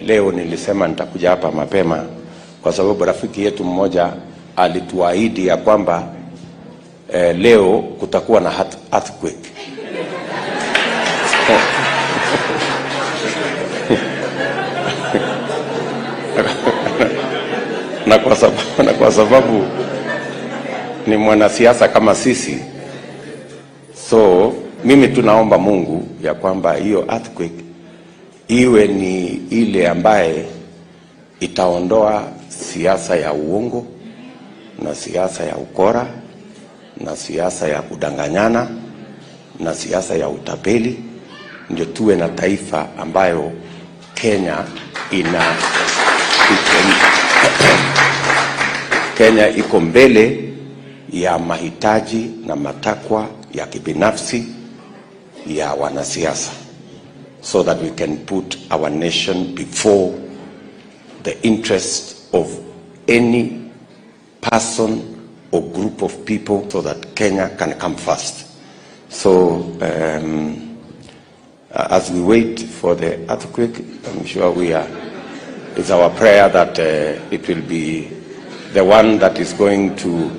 leo nilisema nitakuja hapa mapema kwa sababu rafiki yetu mmoja alituahidi ya kwamba leo kutakuwa na earthquake. na kwa sababu ni mwanasiasa kama sisi, so mimi tunaomba Mungu ya kwamba hiyo earthquake iwe ni ile ambaye itaondoa siasa ya uongo na siasa ya ukora na siasa ya kudanganyana na siasa ya utapeli, ndio tuwe na taifa ambayo Kenya Kenya iko mbele ya mahitaji na matakwa ya kibinafsi ya wanasiasa, so that we can put our nation before the interest of any person or group of people, so that Kenya can come first. So as we wait for the earthquake, I'm sure it's our prayer that it will be the one that is going to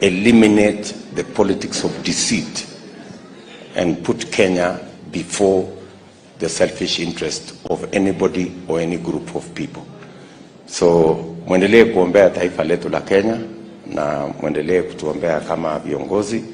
eliminate the politics of deceit and put Kenya before the selfish interest of anybody or any group of people. So muendelee kuombea taifa letu la Kenya na muendelee kutuombea kama viongozi.